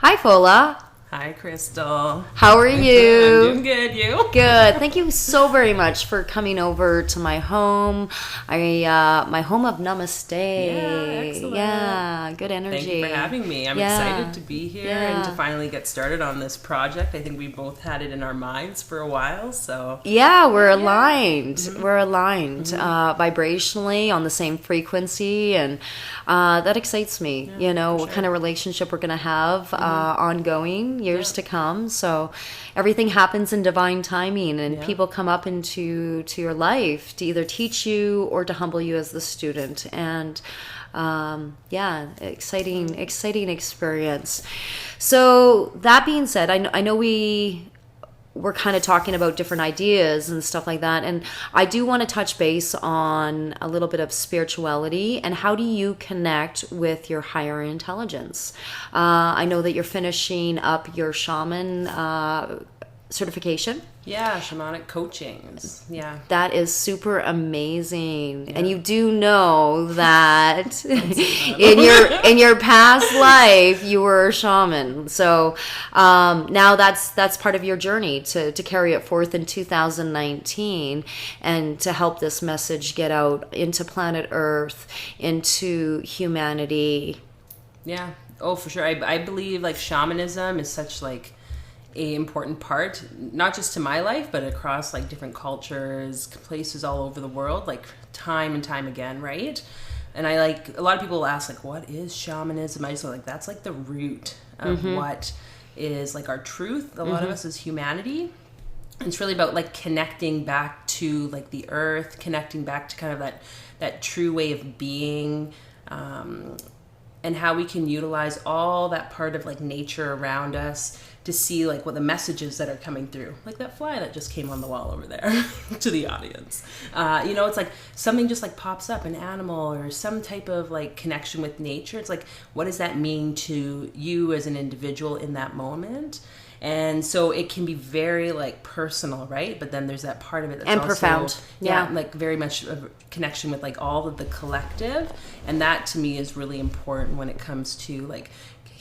Hi, Fola. Hi, Crystal. How are you? I'm doing good. You? Good. Thank you so very much for coming over to my home. My home of Namaste. Yeah, excellent. Yeah, good energy. Thank you for having me. I'm excited to be here and to finally get started on this project. I think we both had it in our minds for a while, so... Yeah, we're aligned. Mm-hmm. We're aligned vibrationally on the same frequency, and that excites me. Yeah, what kind of relationship we're going to have ongoing years to come. So everything happens in divine timing, and people come up into your life to either teach you or to humble you as the student. And exciting experience. So that being said, I know we're kind of talking about different ideas and stuff like that. And I do want to touch base on a little bit of spirituality and how do you connect with your higher intelligence? I know that you're finishing up your shaman certification. Yeah, shamanic coachings. Yeah. That is super amazing. Yeah. And you do know that in your past life you were a shaman. So now that's part of your journey to carry it forth in 2019 and to help this message get out into planet Earth, into humanity. Yeah. Oh, for sure. I believe like shamanism is such like a important part, not just to my life, but across like different cultures, places all over the world, like time and time again, right? And I like, a lot of people ask like, what is shamanism? I just feel like that's like the root of what is like our truth, a lot of us as humanity. And it's really about like connecting back to like the earth, connecting back to kind of that true way of being, and how we can utilize all that part of like nature around us to see like what the messages that are coming through, like that fly that just came on the wall over there to the audience. It's like something just like pops up, an animal or some type of like connection with nature. It's like, what does that mean to you as an individual in that moment? And so it can be very like personal, right? But then there's that part of it that's and also profound. Yeah, like very much a connection with like all of the collective. And that to me is really important when it comes to like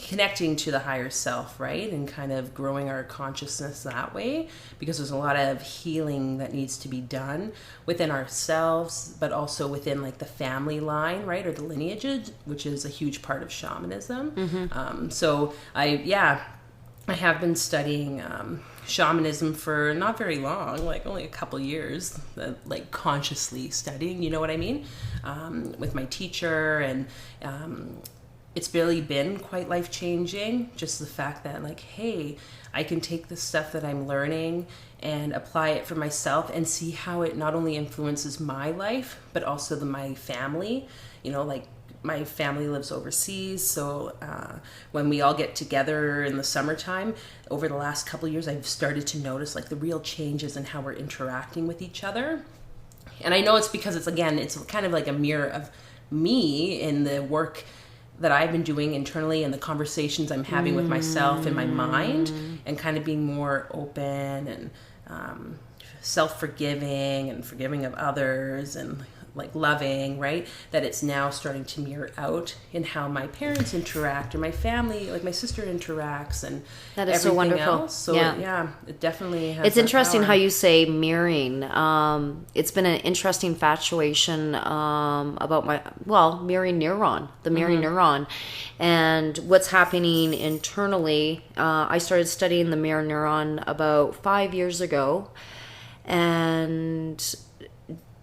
connecting to the higher self, right? And kind of growing our consciousness that way, because there's a lot of healing that needs to be done within ourselves, but also within like the family line, right? Or the lineage, which is a huge part of shamanism. So I have been studying shamanism for not very long, like only a couple years, like consciously studying, you know what I mean? With my teacher, and it's really been quite life-changing, just the fact that like, hey, I can take the stuff that I'm learning and apply it for myself and see how it not only influences my life, but also my family. Like my family lives overseas, so when we all get together in the summertime, over the last couple of years, I've started to notice like the real changes in how we're interacting with each other. And I know it's because it's kind of like a mirror of me in the work that I've been doing internally and the conversations I'm having with myself in my mind, and kind of being more open and self-forgiving and forgiving of others and like loving, right? That it's now starting to mirror out in how my parents interact or my family, like my sister interacts, and that is everything so wonderful. Else. So yeah, it definitely has. It's interesting power. how you say mirroring. It's been an interesting infatuation about mirroring neuron, the mirroring neuron, and what's happening internally. I started studying the mirror neuron about 5 years ago, and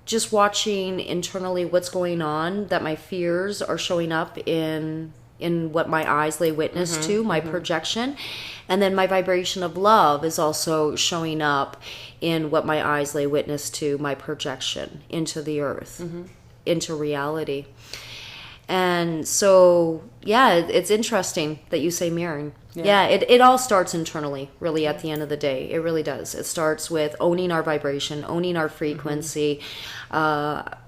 just watching internally what's going on, that my fears are showing up in what my eyes lay witness to, my projection. And then my vibration of love is also showing up in what my eyes lay witness to, my projection into the earth, into reality. And so, yeah, it's interesting that you say mirroring. Yeah, it all starts internally, really, at the end of the day. It really does. It starts with owning our vibration, owning our frequency. Yeah.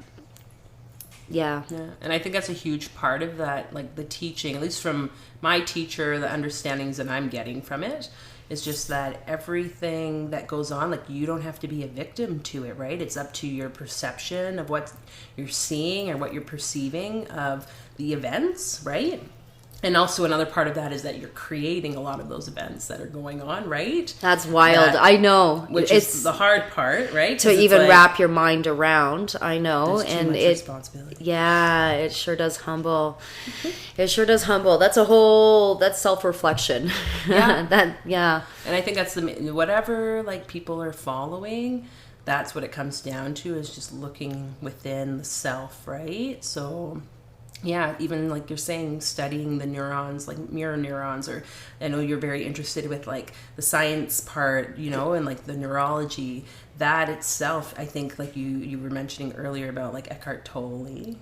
And I think that's a huge part of that, like the teaching, at least from my teacher, the understandings that I'm getting from it, is just that everything that goes on, like you don't have to be a victim to it, right? It's up to your perception of what you're seeing or what you're perceiving of the events, right? And also another part of that is that you're creating a lot of those events that are going on, right? That's wild. I know. Which is the hard part, right? To even wrap your mind around. I know. There's too much responsibility. Yeah, it sure does humble. It sure does humble. That's self-reflection. Yeah. And I think that's whatever like people are following, that's what it comes down to, is just looking within the self, right? So yeah, even like you're saying, studying the neurons, like mirror neurons, or I know you're very interested with like the science part, you know, and like the neurology, that itself, I think, like you were mentioning earlier about like Eckhart Tolle.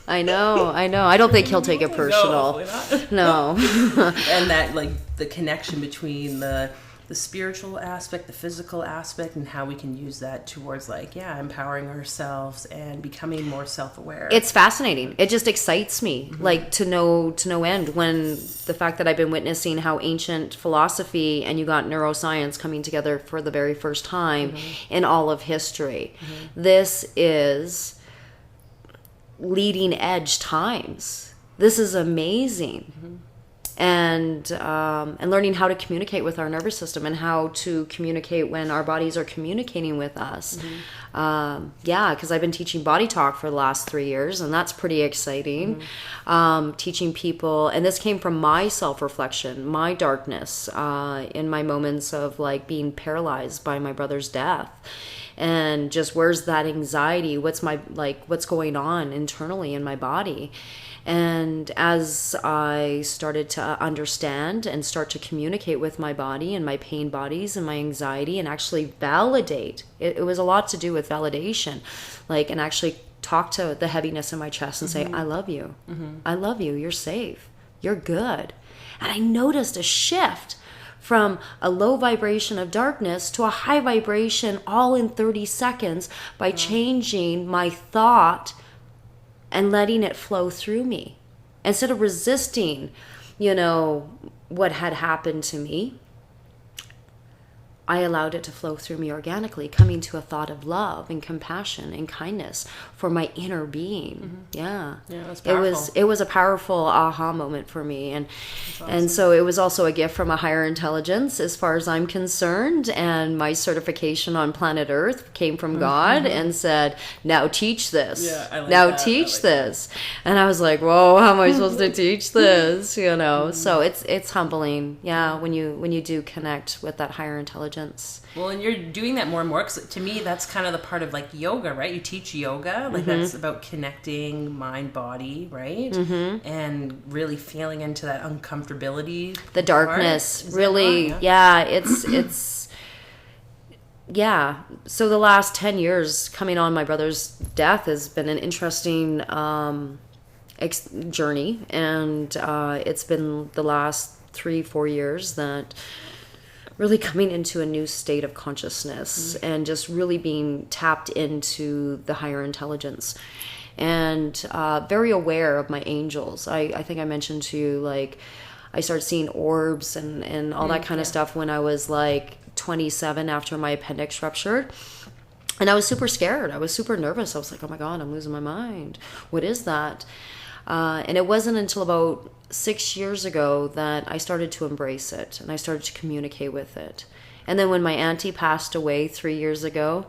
I know. I don't think he'll take it personal. No. And that like the connection between the spiritual aspect, the physical aspect, and how we can use that towards like, empowering ourselves and becoming more self-aware. It's fascinating. It just excites me, like to no end, when the fact that I've been witnessing how ancient philosophy and you got neuroscience coming together for the very first time in all of history. This is leading edge times. This is amazing. And learning how to communicate with our nervous system and how to communicate when our bodies are communicating with us. Because I've been teaching BodyTalk for the last 3 years, and that's pretty exciting. Teaching people, and this came from my self-reflection, my darkness, in my moments of like being paralyzed by my brother's death. And just, where's that anxiety? What's going on internally in my body? And as I started to understand and start to communicate with my body and my pain bodies and my anxiety, and actually validate, it was a lot to do with validation, like, and actually talk to the heaviness in my chest and say, I love you. I love you. You're safe. You're good. And I noticed a shift from a low vibration of darkness to a high vibration all in 30 seconds by changing my thought and letting it flow through me. Instead of resisting, what had happened to me, I allowed it to flow through me organically, coming to a thought of love and compassion and kindness for my inner being. Yeah, that's powerful. It was a powerful aha moment for me, and awesome. And so it was also a gift from a higher intelligence, as far as I'm concerned. And my certification on planet Earth came from God and said, "Now teach this. Yeah, I like now that. teach this." And I was like, "Whoa, how am I supposed to teach this?" So it's humbling. Yeah, when you do connect with that higher intelligence. Well, and you're doing that more and more, because to me, that's kind of the part of like yoga, right? You teach yoga, like that's about connecting mind, body, right? And really feeling into that uncomfortability. The darkness, really. It's So the last 10 years coming on my brother's death has been an interesting journey. And it's been the last 3-4 years that really coming into a new state of consciousness and just really being tapped into the higher intelligence, and very aware of my angels. I think I mentioned to you, like, I started seeing orbs and all that kind of stuff when I was like 27 after my appendix ruptured. And I was super scared. I was super nervous. I was like, oh my God, I'm losing my mind. What is that? And it wasn't until about 6 years ago that I started to embrace it and I started to communicate with it. And then when my auntie passed away 3 years ago,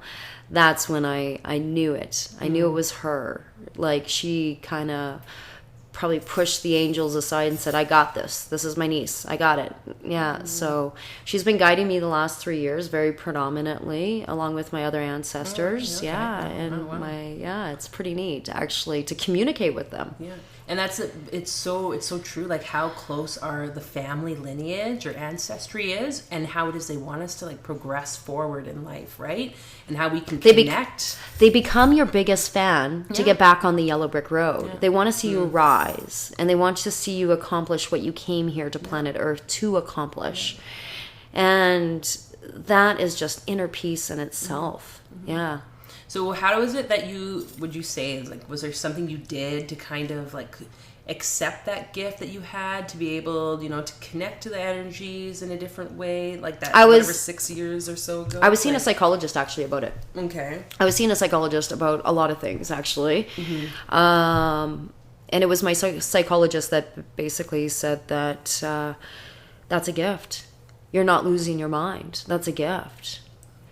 that's when I knew it. I knew it was her. Like, she kind of probably pushed the angels aside and said, I got this. This is my niece. I got it. Yeah. So she's been guiding me the last 3 years very predominantly, along with my other ancestors. It's pretty neat actually to communicate with them. Yeah. And it's so true, like how close the family lineage or ancestry is, and how it is they want us to like progress forward in life, right? And how we can connect. They become your biggest fan to get back on the yellow brick road. Yeah. They want to see you rise, and they want to see you accomplish what you came here to planet Earth to accomplish. And that is just inner peace in itself. Yeah. So how is it that would you say, like, was there something you did to kind of like accept that gift that you had to be able, to connect to the energies in a different way, like that? 6 years or so ago. I was seeing a psychologist actually about it. Okay. I was seeing a psychologist about a lot of things actually. And it was my psychologist that basically said that that's a gift. You're not losing your mind. That's a gift.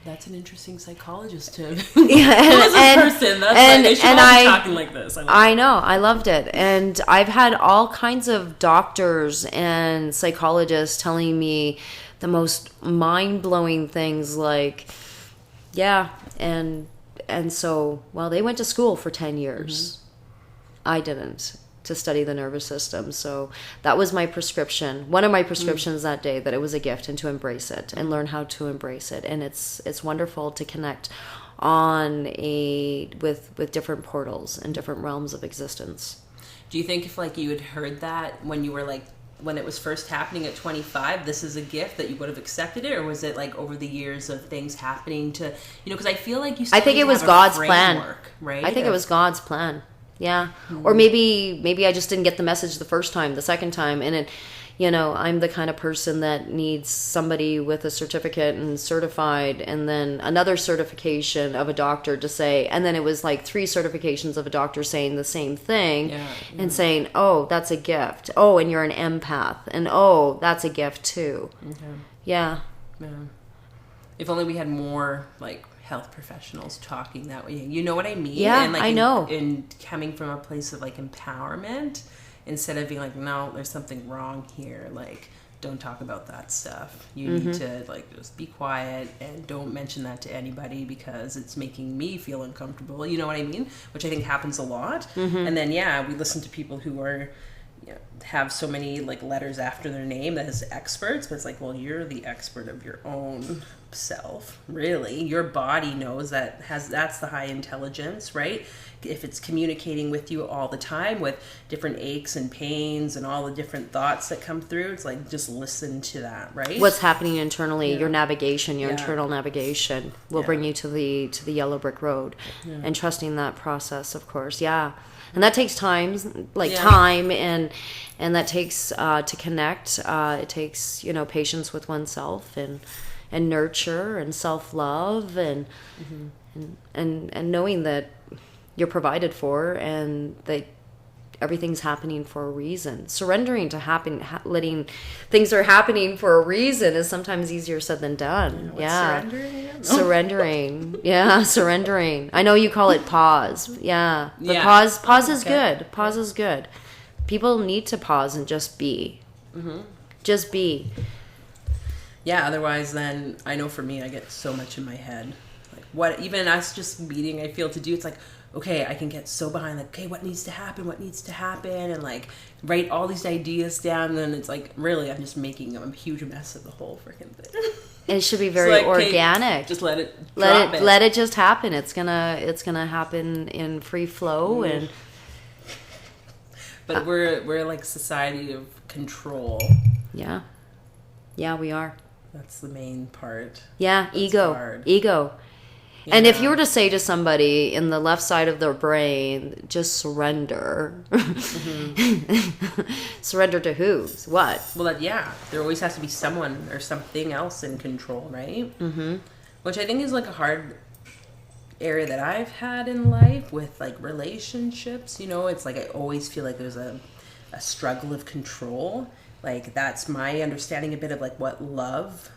That's an interesting psychologist too. Yeah, person. That's they should all be talking like this. I know. I loved it. And I've had all kinds of doctors and psychologists telling me the most mind-blowing things like, yeah, and so, well, they went to school for 10 years. I didn't, to study the nervous system. So that was my prescription. One of my prescriptions that day, that it was a gift and to embrace it and learn how to embrace it. And it's wonderful to connect with different portals and different realms of existence. Do you think if like you had heard that when you were like, when it was first happening at 25, this is a gift, that you would have accepted it? Or was it like over the years of things happening to, because I feel like you still I think it was God's plan. Right? I think it was God's plan. Yeah. Or maybe I just didn't get the message the first time, the second time. And it, I'm the kind of person that needs somebody with a certificate and certified, and then another certification of a doctor to say, and then it was like 3 certifications of a doctor saying the same thing and saying, oh, that's a gift. Oh, and you're an empath. And oh, that's a gift too. Okay. Yeah. If only we had more like health professionals talking that way. You know what I mean? Yeah, and, like, I know. And coming from a place of like empowerment, instead of being like, no, there's something wrong here. Like, don't talk about that stuff. You need to like just be quiet and don't mention that to anybody because it's making me feel uncomfortable. You know what I mean? Which I think happens a lot. And then, we listen to people who are, have so many like letters after their name as experts, but it's like, well, you're the expert of your own self, really. Your body knows that's the high intelligence, right? If it's communicating with you all the time with different aches and pains and all the different thoughts that come through, it's like, just listen to that, right? What's happening internally, your navigation, your internal navigation will bring you to the yellow brick road, and trusting that process, of course. And that takes time, time, and that takes to connect. It takes patience with oneself and nurture and self-love and knowing that you're provided for and that everything's happening for a reason. Surrendering to letting things are happening for a reason is sometimes easier said than done. Surrendering. Surrendering. I know you call it pause. But pause is good. Pause is good. People need to pause and just be. Just be. Otherwise then, I know for me, I get so much in my head. Like, what, even us just meeting, I feel to do, it's like, okay, I can get so behind, like, okay, what needs to happen, and like write all these ideas down, and then it's like, really, I'm just making a huge mess of the whole freaking thing. It should be very organic. Okay, just let it let it just happen. It's gonna happen in free flow and. But we're like society of control. Yeah, we are. That's the main part. Yeah, ego. Yeah. And if you were to say to somebody in the left side of their brain, just surrender. Surrender to who? What? Well, there always has to be someone or something else in control, right? Which I think is like a hard area that I've had in life with like relationships. It's like I always feel like there's a struggle of control. Like, that's my understanding a bit of like what love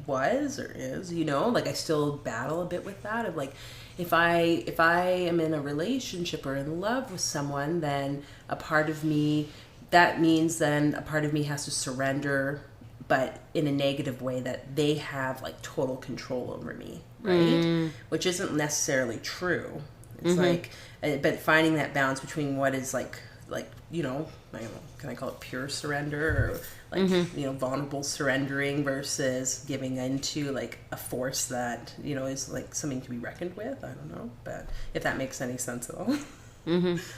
was or is, like I still battle a bit with that of like, if I am in a relationship or in love with someone, then a part of me has to surrender, but in a negative way, that they have like total control over me, right? Which isn't necessarily true. It's like, but finding that balance between what is like I don't know, can I call it pure surrender, or like vulnerable surrendering versus giving into like a force that is like something to be reckoned with. I don't know, but if that makes any sense at all.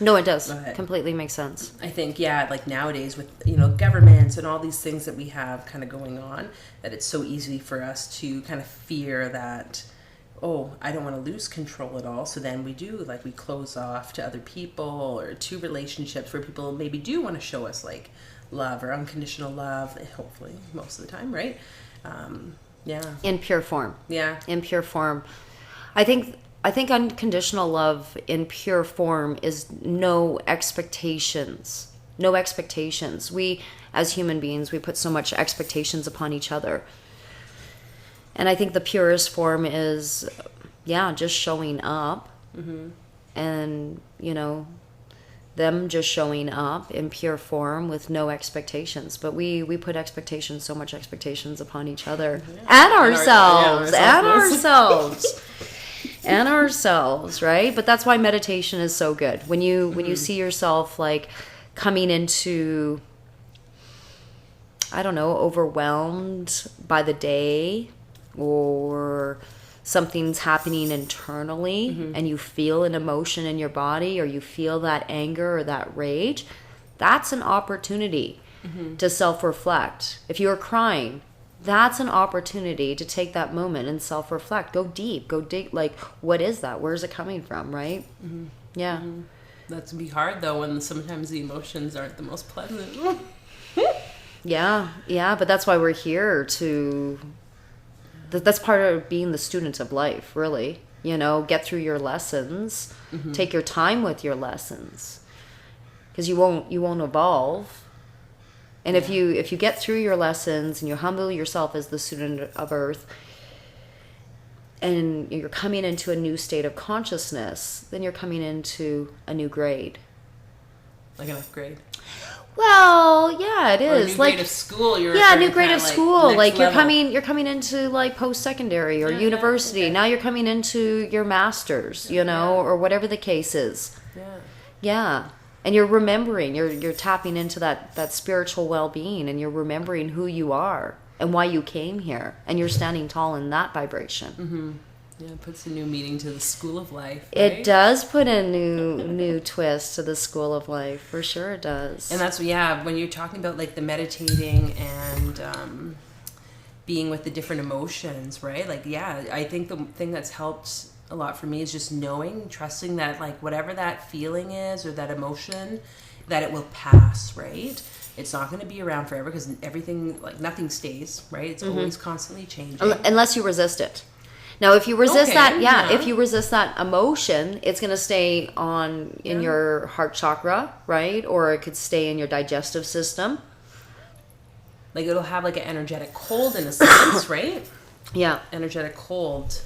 No, it does. Completely makes sense. I think like nowadays with governments and all these things that we have kind of going on, that it's so easy for us to kind of fear that, oh, I don't want to lose control at all. So then we close off to other people or to relationships where people maybe do want to show us like love or unconditional love, hopefully most of the time, right? In pure form. Yeah. In pure form. I think I think unconditional love in pure form is no expectations. No expectations. We, as human beings, we put so much expectations upon each other. And I think the purest form is, just showing up. Mm-hmm. And, them just showing up in pure form with no expectations. But we put expectations, so much expectations upon each other. And ourselves. And ourselves, right? But that's why meditation is so good. When you see yourself like coming into, I don't know, overwhelmed by the day, or something's happening internally, and you feel an emotion in your body, or you feel that anger or that rage, that's an opportunity to self-reflect. If you're crying, that's an opportunity to take that moment and self-reflect. Go deep, go dig, like, what is that? Where's it coming from, right? Yeah. That can be hard, though, when sometimes the emotions aren't the most pleasant. Yeah, but that's why we're here to... That's part of being the student of life, really. Get through your lessons. Take your time with your lessons. Because you won't evolve. And if you get through your lessons and you humble yourself as the student of Earth, and you're coming into a new state of consciousness, then you're coming into a new grade. Like an upgrade. Well, yeah, it is. Or a new grade of school. New grade of school. Like you're coming into like post-secondary or university. Okay. Now you're coming into your master's, or whatever the case is. Yeah. And you're remembering. You're tapping into that spiritual well-being, and you're remembering who you are and why you came here, and you're standing tall in that vibration. Yeah, it puts a new meaning to the school of life. Right? It does put a new twist to the school of life, for sure it does. And that's, when you're talking about like the meditating and being with the different emotions, right? Like, I think the thing that's helped a lot for me is just trusting that like whatever that feeling is or that emotion, that it will pass, right? It's not going to be around forever because everything, like nothing stays, right? It's always constantly changing. Unless you resist it. Now, if you resist if you resist that emotion, it's going to stay on in your heart chakra, right? Or it could stay in your digestive system. Like it'll have like an energetic cold in a sense, right? Yeah. Energetic cold.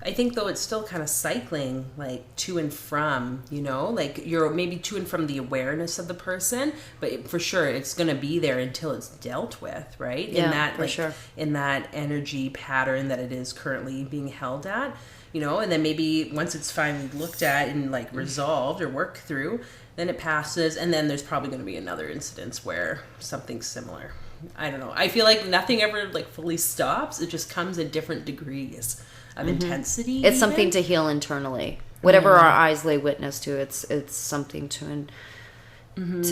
I think though it's still kind of cycling like to and from, like you're maybe to and from the awareness of the person, but for sure it's going to be there until it's dealt with, right? Yeah, in that, for sure. In that energy pattern that it is currently being held at, and then maybe once it's finally looked at and like resolved or worked through, then it passes, and then there's probably going to be another instance where something similar. I don't know. I feel like nothing ever like fully stops. It just comes in different degrees of intensity. It's something to heal internally. Whatever our eyes lay witness to, it's something to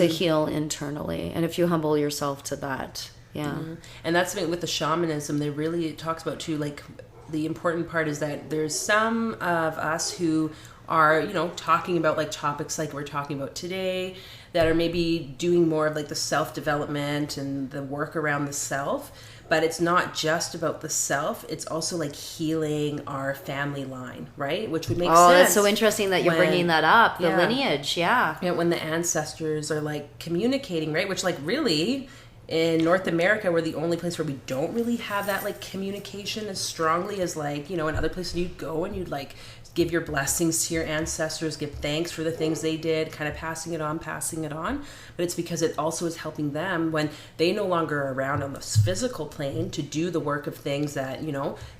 heal internally. And if you humble yourself to that, and that's something with the shamanism. It talks about too. Like the important part is that there's some of us who are talking about like topics like we're talking about today, that are maybe doing more of like the self-development and the work around the self. But it's not just about the self. It's also like healing our family line, right? Which would make sense. Oh, that's so interesting that you're bringing that up. The lineage, Yeah, when the ancestors are like communicating, right? Which like really in North America, we're the only place where we don't really have that like communication as strongly as like, in other places you'd go and you'd like give your blessings to your ancestors, give thanks for the things they did, kind of passing it on. But it's because it also is helping them when they no longer are around on this physical plane to do the work of things that,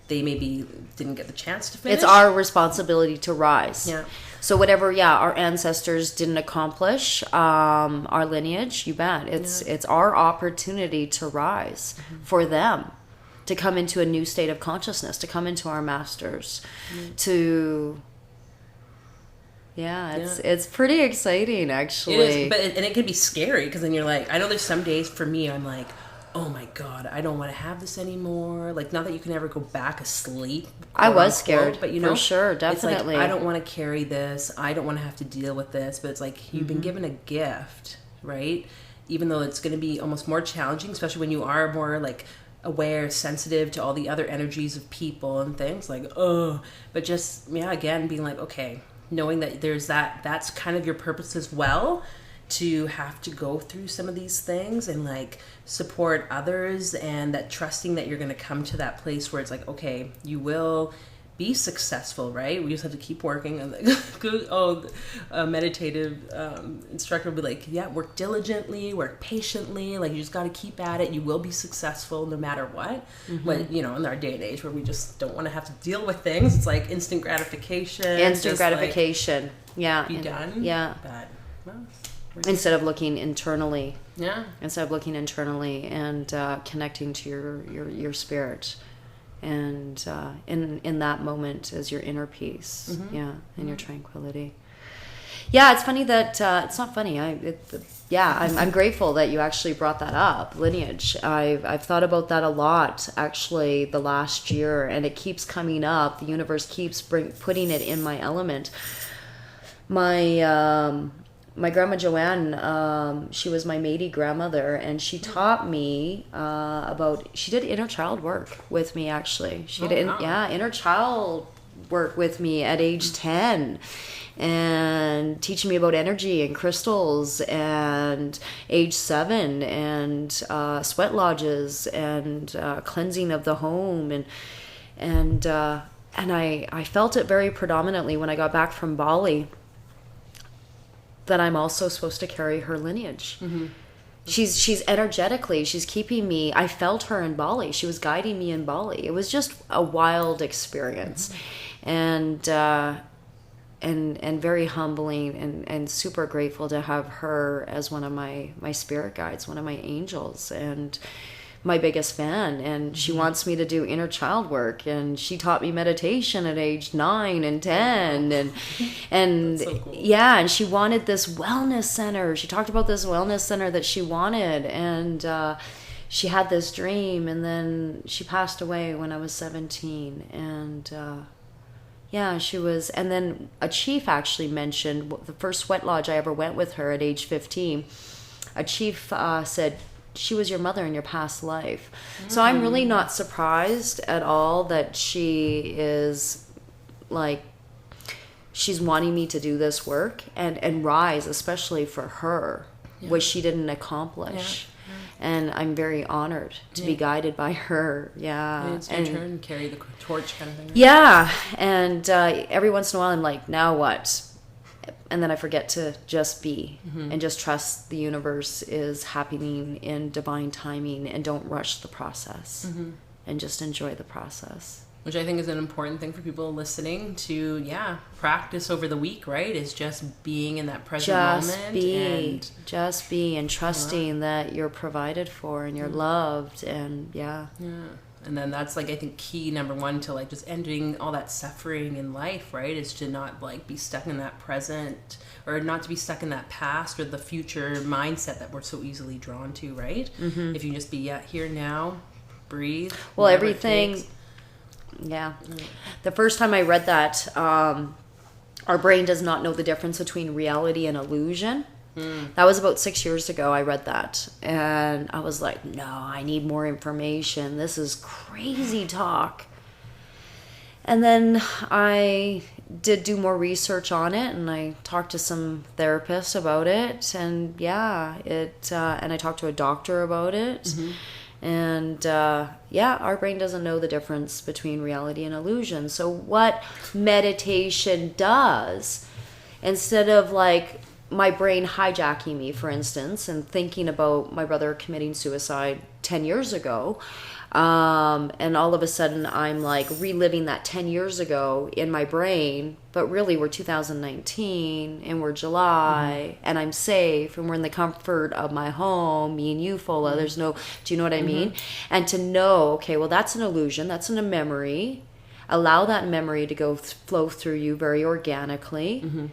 they maybe didn't get the chance to finish. It's our responsibility to rise. Yeah. So whatever, our ancestors didn't accomplish, our lineage, you bet. It's our opportunity to rise for them. To come into a new state of consciousness, to come into our masters, it's pretty exciting, actually. It is, and it can be scary because then you're like, I know there's some days for me I'm like, oh my God, I don't want to have this anymore. Like, not that you can ever go back asleep. I was scared, but for sure, definitely. It's like, I don't want to carry this. I don't want to have to deal with this. But it's like you've been given a gift, right? Even though it's going to be almost more challenging, especially when you are more like aware, sensitive to all the other energies of people and things, like, oh, but just, yeah, again, being like, okay, knowing that there's that's kind of your purpose as well, to have to go through some of these things and like support others, and that trusting that you're going to come to that place where it's like, okay, you will be successful, right? We just have to keep working. And a meditative instructor will be like, yeah, work diligently, work patiently, like you just got to keep at it. You will be successful no matter what. But in our day and age where we just don't want to have to deal with things, it's like instant gratification. Like, yeah. Be done. Yeah. But, well, instead of looking internally. Yeah. Instead of looking internally and connecting to your spirit. And in that moment as your inner peace, and your tranquility. Yeah, it's funny that it's not funny. I'm grateful that you actually brought that up, lineage. I've thought about that a lot actually the last year, and it keeps coming up. The universe keeps putting it in my element. My grandma Joanne, she was my Métis grandmother, and she taught me she did inner child work with me, actually. She did inner child work with me at age 10, and teaching me about energy and crystals, and age 7, and sweat lodges, and cleansing of the home, and I felt it very predominantly when I got back from Bali, that I'm also supposed to carry her lineage. She's energetically, she's keeping me. I felt her in Bali. She was guiding me in Bali. It was just a wild experience, and very humbling, and super grateful to have her as one of my spirit guides, one of my angels, and my biggest fan. And she wants me to do inner child work, and she taught me meditation at age 9 and 10, and so cool. Yeah, and she wanted this wellness center. She talked about this wellness center that she wanted, and she had this dream, and then she passed away when I was 17, and she was. And then a chief actually mentioned the first sweat lodge I ever went with her at age 15. A chief said, she was your mother in your past life. So I'm really not surprised at all that she is like, she's wanting me to do this work and rise, especially for her, which she didn't accomplish. And I'm very honored to be guided by her. It's your turn to carry the torch kind of thing. Yeah. And every once in a while I'm like, now what? And then I forget to just be and just trust the universe is happening in divine timing, and don't rush the process and just enjoy the process. Which I think is an important thing for people listening to, practice over the week, right? Is just being in that present moment. Just be and trusting that you're provided for and you're loved, and And then that's like, I think, key number one to like just ending all that suffering in life, right? Is to not like be stuck in that present, or not to be stuck in that past or the future mindset that we're so easily drawn to, right? If you just be here now, breathe. Well, everything. Yeah. The first time I read that, our brain does not know the difference between reality and illusion. That was about 6 years ago. I read that, and I was like, no, I need more information. This is crazy talk. And then I did do more research on it, and I talked to some therapists about it, and and I talked to a doctor about it. And our brain doesn't know the difference between reality and illusion. So what meditation does, instead of like my brain hijacking me, for instance, and thinking about my brother committing suicide 10 years ago, and all of a sudden I'm like reliving that 10 years ago in my brain, but really we're 2019 and we're July and I'm safe and we're in the comfort of my home, me and you, Fola. There's no, do you know what I mean? And to know, okay, well, that's an illusion, that's in a memory. Allow that memory to go flow through you very organically.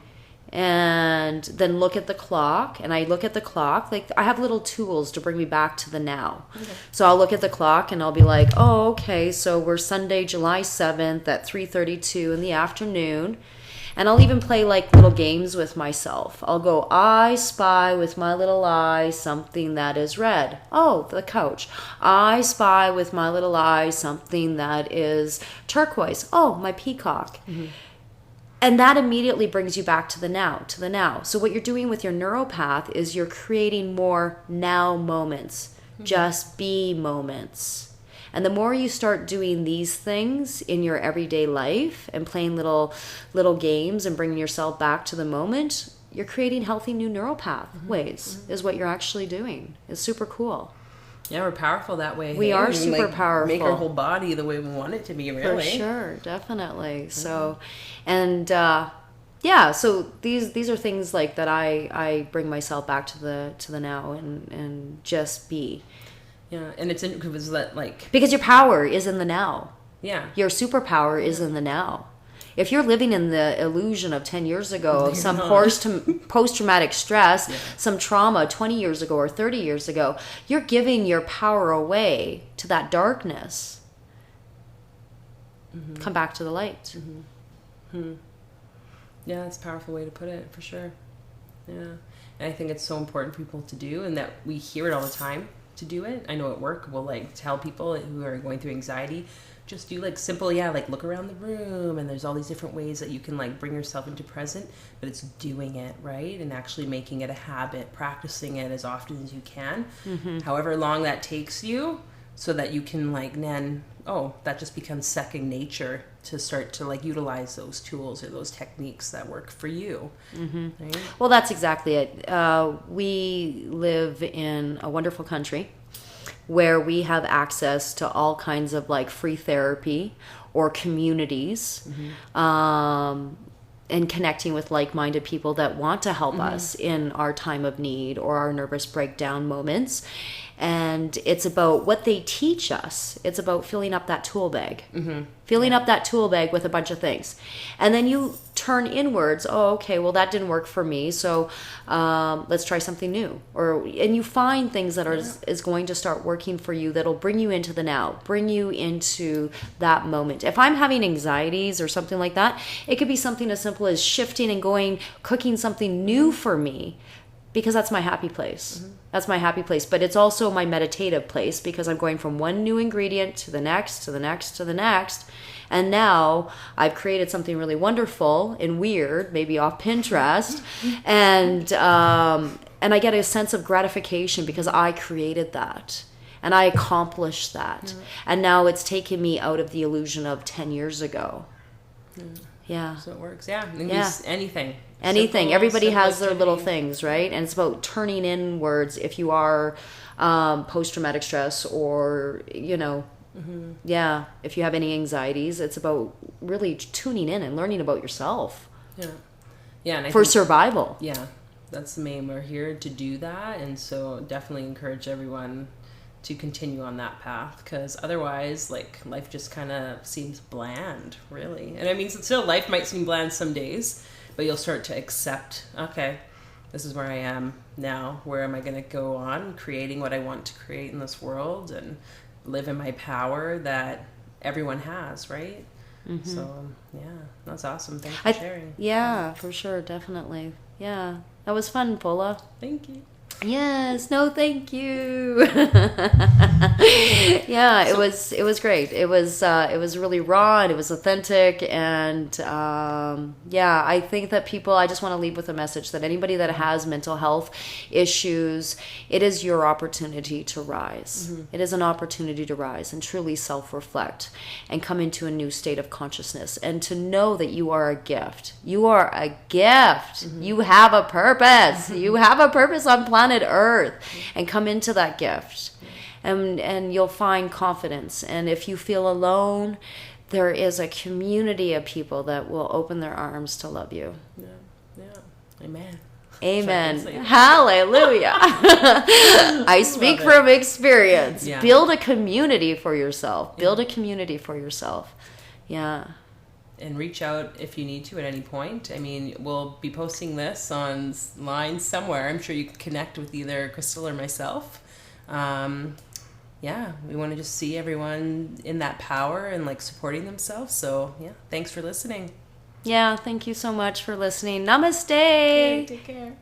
And then look at the clock, and I look at the clock, like I have little tools to bring me back to the now. So I'll look at the clock and I'll be like, oh, okay, so we're Sunday, July 7th at 3:32 in the afternoon, And I'll even play like little games with myself. I'll go, I spy with my little eye something that is red. Oh, the couch. I spy with my little eye something that is turquoise. Oh, my peacock. Mm-hmm. And that immediately brings you back to the now, So what you're doing with your neuropath is you're creating more now moments, just be moments. And the more you start doing these things in your everyday life and playing little games and bringing yourself back to the moment, you're creating healthy new neural pathways is what you're actually doing. It's super cool. Yeah, we're powerful that way. We are super powerful. Make our whole body the way we want it to be, really. For sure, definitely. So, and so these are things like that I bring myself back to the now and just be. Yeah, and it's like because your power is in the now. Yeah, your superpower is in the now. If you're living in the illusion of 10 years ago, of some post-traumatic stress, some trauma 20 years ago or 30 years ago, you're giving your power away to that darkness. Mm-hmm. Come back to the light. Mm-hmm. Hmm. Yeah, that's a powerful way to put it, for sure. Yeah. And I think it's so important for people to do, and that we hear it all the time to do it. I know at work we'll like tell people who are going through anxiety, just do like simple, like look around the room, and there's all these different ways that you can like bring yourself into present, but it's doing it, right? And actually making it a habit, practicing it as often as you can, however long that takes you, so that you can like then, that just becomes second nature to start to like utilize those tools or those techniques that work for you. Mm-hmm. Right? Well, that's exactly it. We live in a wonderful country where we have access to all kinds of like free therapy or communities, and connecting with like-minded people that want to help us in our time of need or our nervous breakdown moments. And it's about what they teach us. It's about filling up that tool bag. Filling up that tool bag with a bunch of things. And then you turn inwards. Oh, okay, well, that didn't work for me. So let's try something new. And you find things that is going to start working for you that'll bring you into the now, bring you into that moment. If I'm having anxieties or something like that, it could be something as simple as shifting and cooking something new for me, because that's my happy place. That's my happy place. But it's also my meditative place, because I'm going from one new ingredient to the next, to the next, to the next. And now I've created something really wonderful and weird, maybe off Pinterest. And I get a sense of gratification because I created that. And I accomplished that. And now it's taken me out of the illusion of 10 years ago. Yeah. So it works. Yeah. Anything. Anything. Everybody has their little things, right? And it's about turning inwards if you are post-traumatic stress or, if you have any anxieties. It's about really tuning in and learning about yourself. Yeah. Yeah. And I think survival. Yeah. That's the main. We're here to do that. And so definitely encourage everyone to continue on that path, because otherwise like life just kind of seems bland, really. And I mean, still life might seem bland some days, but you'll start to accept, okay, this is where I am now. Where am I going to go on creating what I want to create in this world and live in my power that everyone has, right? So that's awesome. Thanks for sharing. Yeah, for sure. Definitely. Yeah, that was fun, Fola. Thank you. Yes, no, thank you. Yeah, it was great. It was really raw and it was authentic, and I think that I just want to leave with a message that anybody that has mental health issues, it is your opportunity to rise. It is an opportunity to rise and truly self-reflect and come into a new state of consciousness, and to know that you are a gift. You are a gift. You have a purpose. You have a purpose on planet Earth, and come into that gift, and you'll find confidence. And if you feel alone, there is a community of people that will open their arms to love you. Amen. Hallelujah. I speak from experience. Build a community for yourself. Yeah. And reach out if you need to at any point. I mean, we'll be posting this online somewhere. I'm sure you can connect with either Crystal or myself. We want to just see everyone in that power and like supporting themselves. So thanks for listening. Yeah, thank you so much for listening. Namaste. Okay, take care.